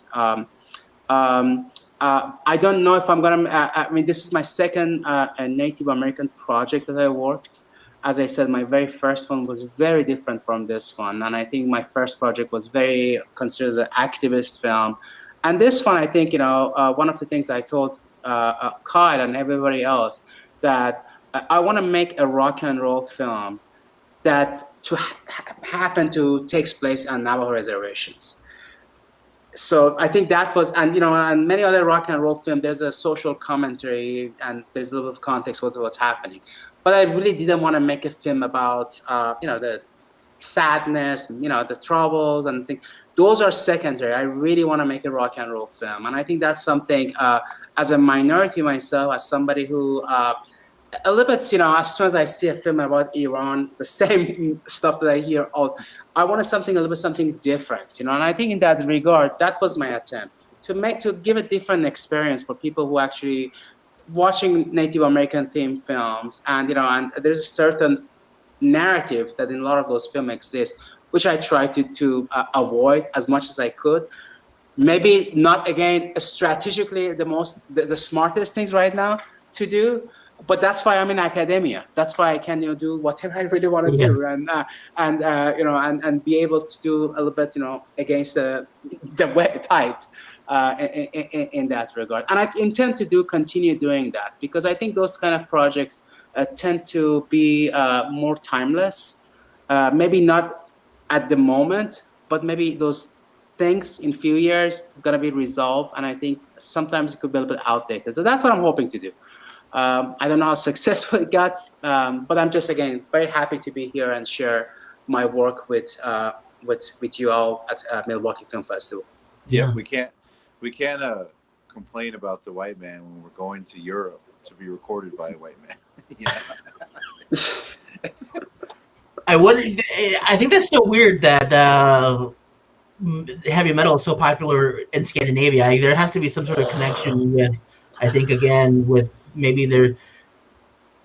I don't know if I'm gonna. I mean, this is my second Native American project that I worked. As I said, my very first one was very different from this one, and I think my first project was very considered as an activist film. And this one, I think, one of the things I told Kyle and everybody else, that I want to make a rock and roll film that happen to takes place on Navajo reservations. So I think that was, and and many other rock and roll films, there's a social commentary and there's a little bit of context with what's happening. But I really didn't want to make a film about the sadness, the troubles and things. Those are secondary. I really want to make a rock and roll film, and I think that's something. As a minority myself, as somebody who a little bit, as soon as I see a film about Iran, the same stuff that I hear, I wanted something a little bit something different, and I think in that regard, that was my attempt to give a different experience for people who actually watching Native American themed films, and and there's a certain narrative that in a lot of those films exist, which I try to avoid as much as I could. Maybe not, again, strategically the smartest things right now to do, but that's why I'm in academia. That's why I can do whatever I really want to do, and be able to do a little bit against the tide in that regard. And I intend to continue doing that, because I think those kind of projects tend to be more timeless. Maybe not at the moment, but maybe those things in few years going to be resolved, and I think sometimes it could be a little bit outdated. So that's what I'm hoping to do. I don't know how successful it got, but I'm just, again, very happy to be here and share my work with you all at Milwaukee Film Festival. Yeah, we can't complain about the white man when we're going to Europe to be recorded by a white man. I think that's so weird that heavy metal is so popular in Scandinavia. There has to be some sort of connection with, I think, again, with maybe their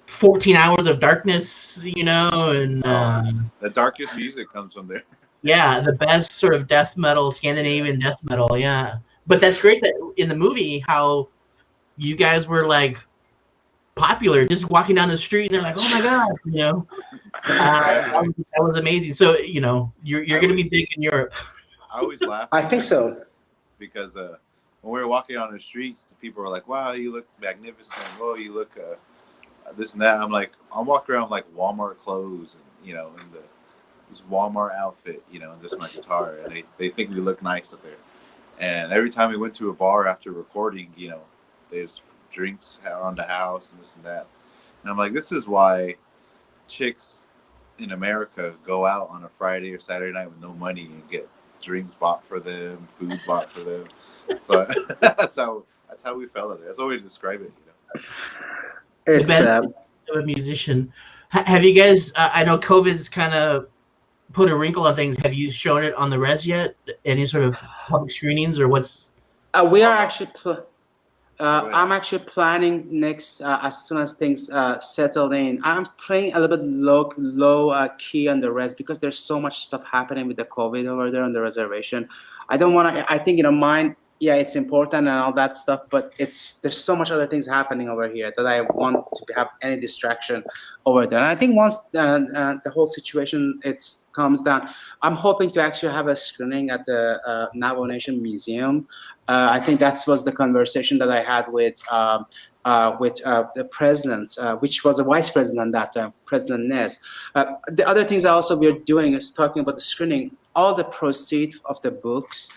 14 hours of darkness, and the darkest music comes from there. Yeah, the best sort of death metal, Scandinavian death metal, yeah. But that's great that in the movie, how you guys were like popular, just walking down the street, and they're like, "Oh my god," that was amazing. So you're going to be big in Europe. I always laugh. I think so, because when we were walking on the streets, the people were like, "Wow, you look magnificent. Oh, you look this and that." I'm walking around like Walmart clothes, and in this Walmart outfit, and just my guitar, and they think we look nice up there. And every time we went to a bar after recording, there's drinks around the house and this and that. And I'm like, this is why chicks in America go out on a Friday or Saturday night with no money and get drinks bought for them, food bought for them. So that's how we felt it. That's how we describe it. It's a musician. Have you guys? I know COVID's kind of put a wrinkle on things. Have you shown it on the res yet? Any sort of public screenings, or what's? We are actually. I'm actually planning next as soon as things settle in. I'm playing a little bit low key on the res, because there's so much stuff happening with the COVID over there on the reservation. I don't want to. I think mine yeah, it's important and all that stuff, but there's so much other things happening over here that I want to have any distraction over there. And I think once the whole situation comes down, I'm hoping to actually have a screening at the Navajo Nation Museum. I think that was the conversation that I had with the president, which was a vice president that time, President Nez. The other things also we're doing is talking about the screening. All the proceeds of the books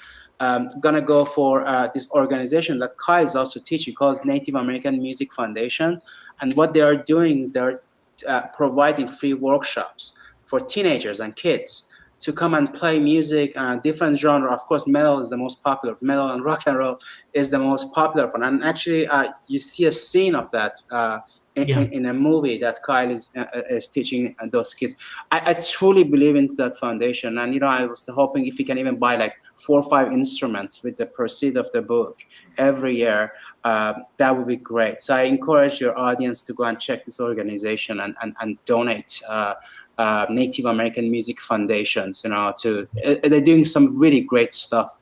gonna go for this organization that Kyle is also teaching, called Native American Music Foundation. And what they are doing is they're providing free workshops for teenagers and kids to come and play music, different genre. Of course, metal is the most popular. Metal and rock and roll is the most popular one. And actually, you see a scene of that in a movie that Kyle is teaching those kids. I truly believe into that foundation. And, you know, I was hoping if you can even buy like 4 or 5 instruments with the proceeds of the book every year, that would be great. So I encourage your audience to go and check this organization and donate. Native American Music Foundations, you know, they're doing some really great stuff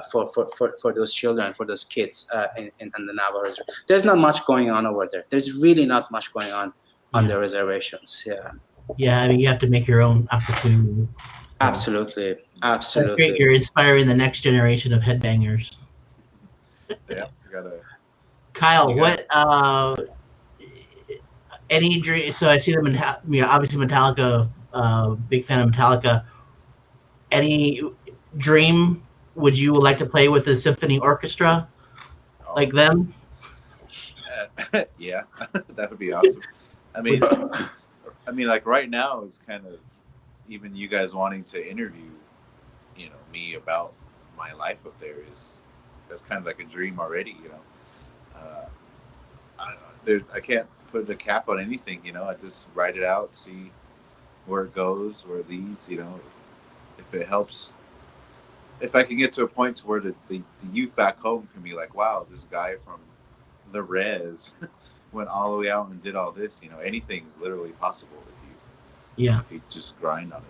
for those children, for those kids in the Navajo Reservation. There's not much going on over there. There's really not much going on the reservations. Yeah. Yeah, I mean, you have to make your own opportunity. Absolutely. That's great. You're inspiring the next generation of headbangers. Yeah, you gotta. Kyle, what? Any dream? So I see them in, you know, obviously Metallica. Big fan of Metallica. Any dream? Would you like to play with a symphony orchestra like them? Yeah, that would be awesome. I mean, like right now, it's kind of even you guys wanting to interview, you know, me about my life up there that's kind of like a dream already. You know, I can't put the cap on anything. You know, I just write it out, see where it goes, where it leads. You know, if it helps. If I can get to a point to where the youth back home can be like, wow, this guy from the res went all the way out and did all this, you know, anything's literally possible if you just grind on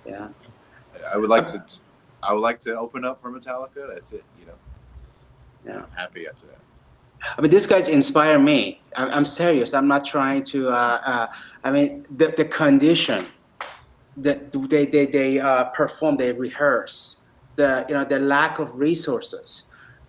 it. And I would like to open up for Metallica. That's it, you know. Yeah, I'm happy after that. I mean, these guys inspire me. I'm serious. I'm not trying to. I mean, the condition that they perform, they rehearse. The lack of resources,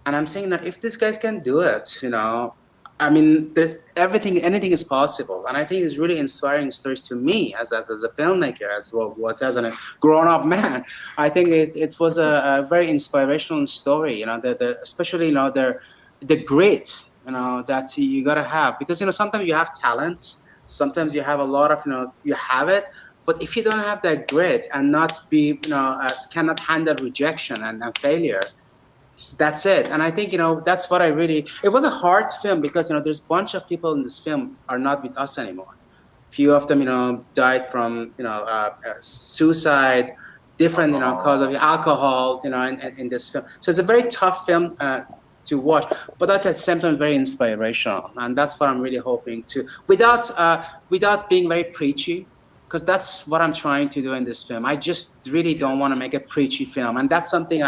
and I'm saying that if these guys can do it, you know, I mean, anything is possible, and I think it's really inspiring stories to me as a filmmaker, as well as a grown-up man. I think it was a very inspirational story, you know, especially, you know, the grit, you know, that you gotta have, because, you know, sometimes you have talents, sometimes you have a lot of, you know, you have it. But if you don't have that grit and not be, you know, cannot handle rejection and failure, that's it. And I think, you know, that's what it was a hard film because, you know, there's a bunch of people in this film are not with us anymore. Few of them, you know, died from, you know, suicide, different, you know, cause of alcohol, you know, in this film. So it's a very tough film to watch, but at the same time, very inspirational. And that's what I'm really hoping to, without being very preachy, because that's what I'm trying to do in this film. I just really don't want to make a preachy film, and that's something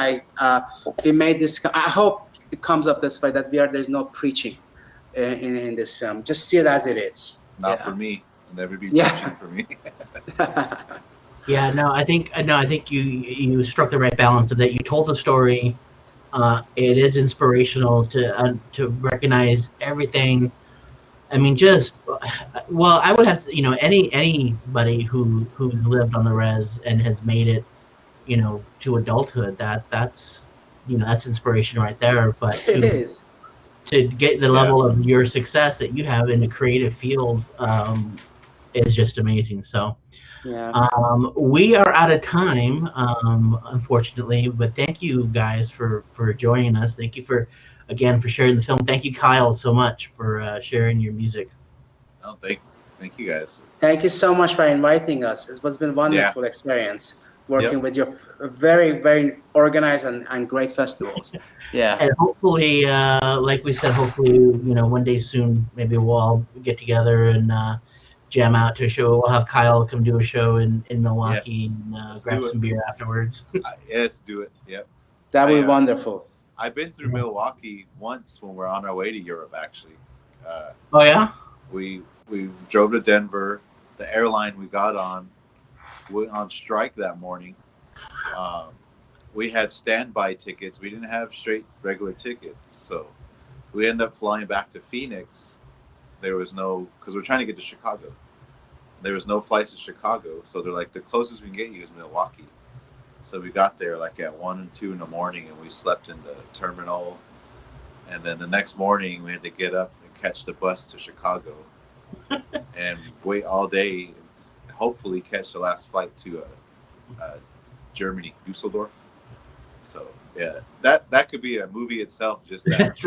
we made this. I hope it comes up this way that there's no preaching in this film. Just see it as it is. Not for me. Never be preaching for me. Yeah, no, I think you struck the right balance of that. You told the story. It is inspirational to recognize everything. I mean, I would have to, you know, anybody who's lived on the res and has made it, you know, to adulthood, that's inspiration right there. But to get the level of your success that you have in a creative field is just amazing. So we are out of time, unfortunately, but thank you guys for joining us. Thank you for sharing the film. Thank you, Kyle, so much for sharing your music. Oh, thank you guys. Thank you so much for inviting us. It has been a wonderful experience working with your very, very organized and great festivals. Yeah. And hopefully, like we said, you know, one day soon, maybe we'll all get together and jam out to a show. We'll have Kyle come do a show in Milwaukee and grab some beer afterwards. Let's do it. Yep. That would be wonderful. I've been through Milwaukee once when we're on our way to Europe. Actually, Oh yeah. we drove to Denver. The airline we got on went on strike that morning. We had standby tickets. We didn't have straight regular tickets, so we ended up flying back to Phoenix. There was no, because we're trying to get to Chicago. There was no flights to Chicago, so they're like, the closest we can get you is Milwaukee. So we got there like at 1 and 2 in the morning, and we slept in the terminal. And then the next morning, we had to get up and catch the bus to Chicago, and wait all day, and hopefully catch the last flight to Germany, Dusseldorf. So yeah, that could be a movie itself. Just that.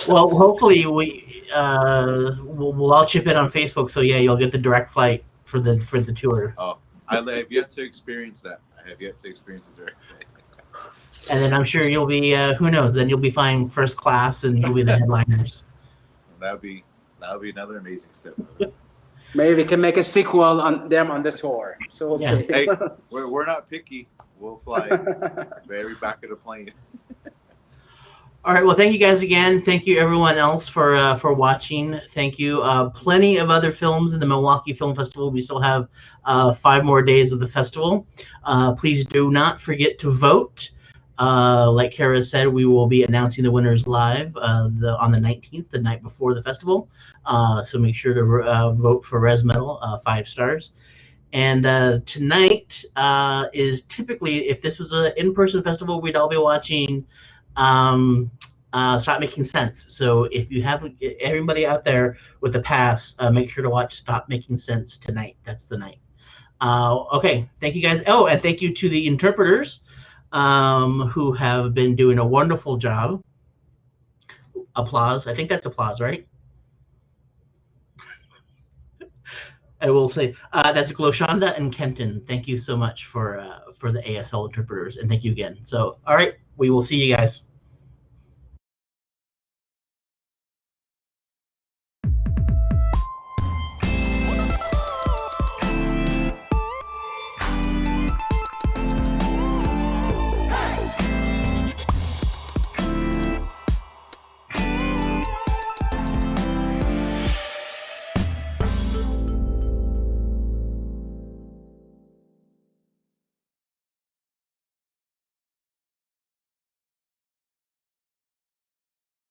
Well, hopefully we'll all chip in on Facebook. So yeah, you'll get the direct flight for the tour. Oh, I have yet to experience that. I have yet to experience the direct flight. And then I'm sure you'll be who knows? Then you'll be flying first class, and you'll be the headliners. That would be another amazing step. Maybe we can make a sequel on them on the tour. So we'll see. Hey, we're not picky. We'll fly very back of the plane. All right. Well, thank you guys again. Thank you everyone else for watching. Thank you. Plenty of other films in the Milwaukee Film Festival. We still have 5 more days of the festival. Please do not forget to vote. Like Kara said, we will be announcing the winners live on the 19th, the night before the festival. So make sure to vote for Res Metal 5 stars. And tonight is typically, if this was an in-person festival, we'd all be watching Stop Making Sense. So if you have everybody out there with a pass, make sure to watch Stop Making Sense tonight. That's the night. Okay, thank you guys. Oh, and thank you to the interpreters who have been doing a wonderful job. Applause. I think that's applause, right? I will say that's Gloshonda and Kenton. Thank you so much for the ASL interpreters, and thank you again. So, all right, we will see you guys.